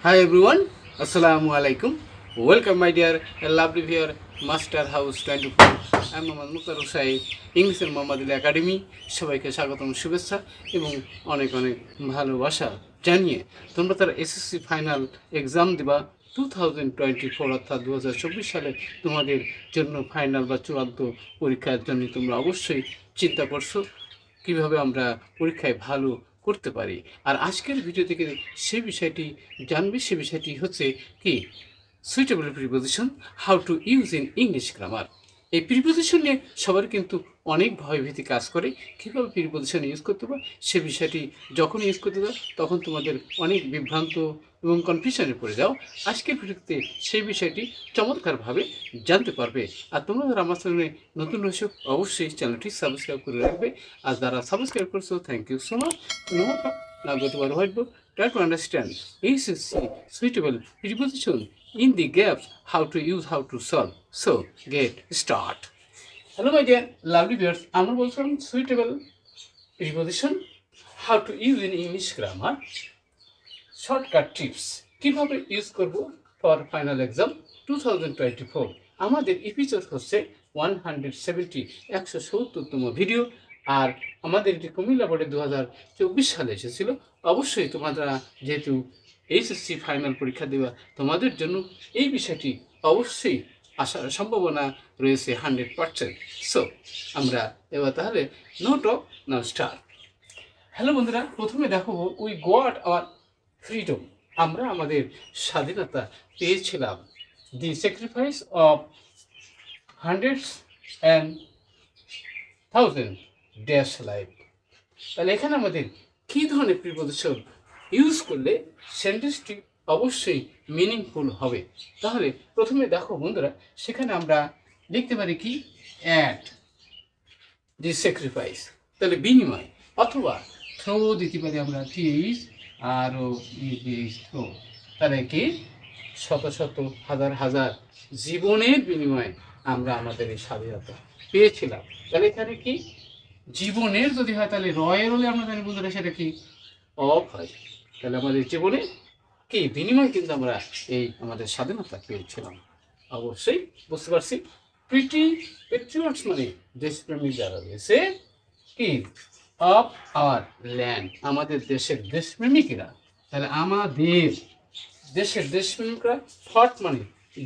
Hi everyone, Assalamu alaikum. Welcome my dear lovely viewer, Master House 24. I'm Mohammad Mukhtar Said, ইংলিশের Mohammadul academy. সবাইকে স্বাগতম, শুভেচ্ছা এবং অনেক অনেক ভালোবাসা জানিয়ে তোমরা তার এসএসসি ফাইনাল এক্সাম দেবা 2024 অর্থাৎ 2024 সালে তোমাদের জন্য ফাইনাল বা চূড়ান্ত পরীক্ষার জন্য তোমরা অবশ্যই চিন্তা করছো কীভাবে আমরা পরীক্ষায় ভালো করতে পারি। আর আজকের ভিডিও থেকে সে বিষয়টি জানবে, সে বিষয়টি হচ্ছে কি suitable preposition, how to use in English grammar. এই প্রিপোজিশন নিয়ে সবার কিন্তু অনেক ভয়ভীতি কাজ করে, কীভাবে প্রিপোজিশন ইউজ করতে হবে সে বিষয়টি যখন ইউজ করতে যাও তখন তোমাদের অনেক বিভ্রান্ত এবং কনফিউশনে পড়ে যাও। আজকের ভিডিওতে সেই বিষয়টি চমৎকারভাবে জানতে পারবে। আর তোমরা যারা আমার চ্যানেলে নতুন রয়েছে অবশ্যই চ্যানেলটি সাবস্ক্রাইব করে রাখবে। আর যারা সাবস্ক্রাইব করছো thank you so much. Now go to our whiteboard. Try to understand ACC suitable preposition in the gaps, how to use, how to solve. So get start. Hello my dear lovely viewers, আমরা বলছিলাম suitable preposition, how to use in English grammar. Shortcut tips কীভাবে use করব for final exam 2024। আমাদের episode হচ্ছে 170তম video. আর আমাদের এটি কুমিল্লা বোর্ডে 2024 সালে এসেছিল। অবশ্যই তোমরা যেহেতু এইচএসসি ফাইনাল পরীক্ষা দেওয়া তোমাদের জন্য এই বিষয়টি অবশ্যই আসার সম্ভাবনা রয়েছে 100%। সো আমরা এবার তাহলে no talk now start. Hello বন্ধুরা, প্রথমে দেখাবো উই গট আওয়ার ফ্রিডম, আমরা আমাদের স্বাধীনতা পেয়েছিলাম। The sacrifice of hundreds and thousand dash life. তাহলে এখানে আমাদের কী ধরনের প্রিপোজিশন ইউজ করলে সেন্টেন্সটি অবশ্যই মিনিংফুল হবে। তাহলে প্রথমে দেখো বন্ধুরা, সেখানে আমরা লিখতে পারি কি অ্যাট দি স্যাক্রিফাইস, তাহলে বিনিময়, অথবা থ্রো দিতে পারি আমরা টিজ আর থ্রো, তাহলে কি শত শত হাজার হাজার জীবনের বিনিময়ে আমরা আমাদের এই স্বাধীনতা পেয়েছিলাম। তাহলে এখানে কি জীবনের যদি হয় তাহলে রয়ের হলে আমরা জানি বন্ধুরা সেটা কি অফ হয়। তাহলে আমাদের জীবনে কি বিনিময় কিন্তু আমরা এই আমাদের স্বাধীনতা পেয়েছিলাম। অবশ্যই বুঝতে পারছি। পেট্রিয়টস মানে দেশপ্রেমিক যারা রয়েছে কি অফ আওয়ার ল্যান্ড, আমাদের দেশের দেশপ্রেমিকরা। তাহলে আমাদের দেশের দেশপ্রেমিকরা ফট মানে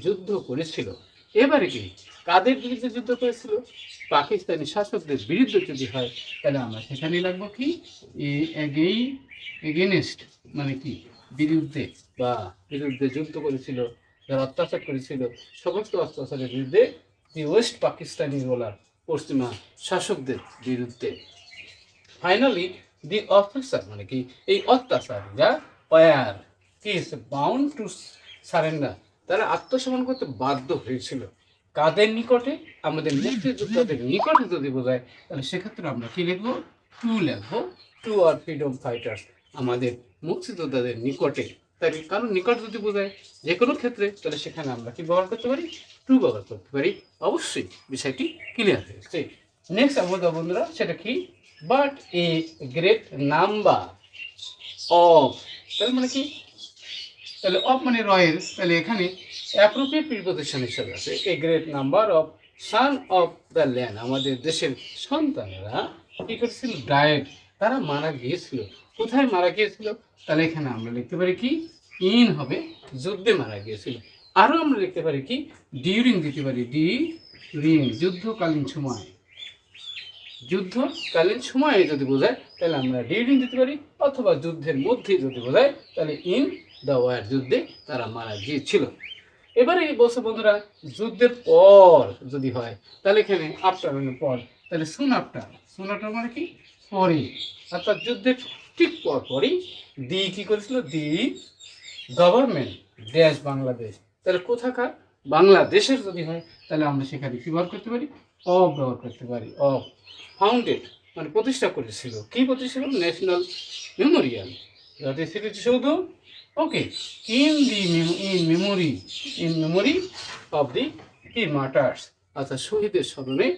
যুদ্ধ করেছিল। এবারে কি কাদের বিরুদ্ধে যুদ্ধ করেছিল? পাকিস্তানি শাসকদের বিরুদ্ধে যদি হয় তাহলে আমরা সেখানে লাগবো কি এগেনস্ট, মানে কি বিরুদ্ধে, বা বিরুদ্ধে যুদ্ধ করেছিল, যারা অত্যাচার করেছিল সমস্ত অত্যাচারের বিরুদ্ধে, দি ওয়েস্ট পাকিস্তানি রোলার, পশ্চিমা শাসকদের বিরুদ্ধে। ফাইনালি দি অফিসার মানে কি এই অত্যাচারীরা ওয়ার কি বাউন্ড টু সারেন্ডার, তারা আত্মসমর্পণ করতে বাধ্য হয়েছিল। কাদের নিকটে? আমাদের মুক্তিযোদ্ধাদের নিকটে যদি বোঝায় তাহলে সেক্ষেত্রে আমরা কি লিখবো? টু লিখবো, টু আর ফ্রিডম ফাইটার্স, আমাদের মুক্তিযোদ্ধাদের নিকটে। তাই কারণ নিকট যদি বোঝায় যে কোনো ক্ষেত্রে তাহলে সেখানে আমরা কি ব্যবহার করতে পারি? টু ব্যবহার করতে পারি। অবশ্যই বিষয়টি ক্লিয়ার হয়েছে। নেক্সট আমরা বন্ধুরা সেটা কি but a great number of, তাহলে মানে কি তাহলে অফ মানে রয়েল, তাহলে এখানে অ্যাপ্রোপ্রিয়েট প্রিপোজিশন হিসেবে আছে a great number of son of the land, আমাদের দেশের সন্তানেরা কি করেছিল? ডায়েট, তারা মারা গিয়েছিল। কোথায় মারা গিয়েছিল? তাহলে এখানে আমরা লিখতে পারি কি ইন হবে, যুদ্ধে মারা গিয়েছিল। আরও আমরা লিখতে পারি কি ডিউরিং দিতে পারি, ডিউরিং যুদ্ধকালীন সময়, যুদ্ধকালীন সময়ে যদি বোঝায় তাহলে আমরা ডিউরিং দিতে পারি, অথবা যুদ্ধের মধ্যে যদি বোঝায় তাহলে ইন দ্য ওয়ার, যুদ্ধে তারা মারা গিয়েছিল। এবারে বলছে বন্ধুরা যুদ্ধের পর যদি হয় তাহলে এখানে আফটার মানে পর, তাহলে সুন আফটার, সুন আফটার মানে কি পরে, অর্থাৎ যুদ্ধের ঠিক পর পরই দি কি করেছিল? দি গভর্নমেন্ট দেশ বাংলাদেশ, তাহলে কোথাকার? বাংলাদেশের যদি হয় তাহলে আমরা সেখানে কি ব্যবহার করতে পারি? অফ ব্যবহার করতে পারি। অফ ফাউন্ডেড মানে প্রতিষ্ঠা করেছিল। কি প্রতিষ্ঠা করল? ন্যাশনাল মেমোরিয়াল, জাতীয় স্মৃতিসৌধ। ওকে, ইন মেমোরি অফ দি কি মার্টার্স, অর্থাৎ শহীদের স্মরণে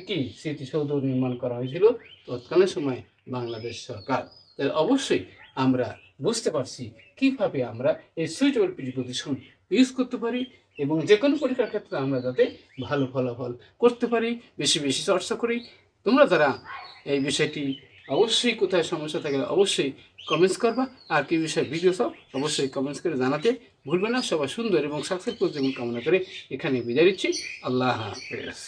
কি স্মৃতিসৌধ নির্মাণ করা হয়েছিল তৎকালীন সময় বাংলাদেশ সরকার। তাহলে অবশ্যই আমরা বুঝতে পারছি কীভাবে আমরা এই সুইটেবল প্রিপোজিশন ইউজ করতে পারি এবং যে কোনো পরীক্ষার ক্ষেত্রে আমরা যাতে ভালো ফলাফল করতে পারি, বেশি বেশি চর্চা করি। তোমরা যারা এই বিষয়টি অবশ্যই কোথায় সমস্যা থাকলে অবশ্যই কমেন্টস করবা, আর কি বিষয়ে ভিডিও সব অবশ্যই কমেন্টস করে জানাতে ভুলবে না। সবাই সুন্দর এবং সাকসেসফুল জীবন কামনা করে এখানে বিদায় দিচ্ছি। আল্লাহ হাফেজ।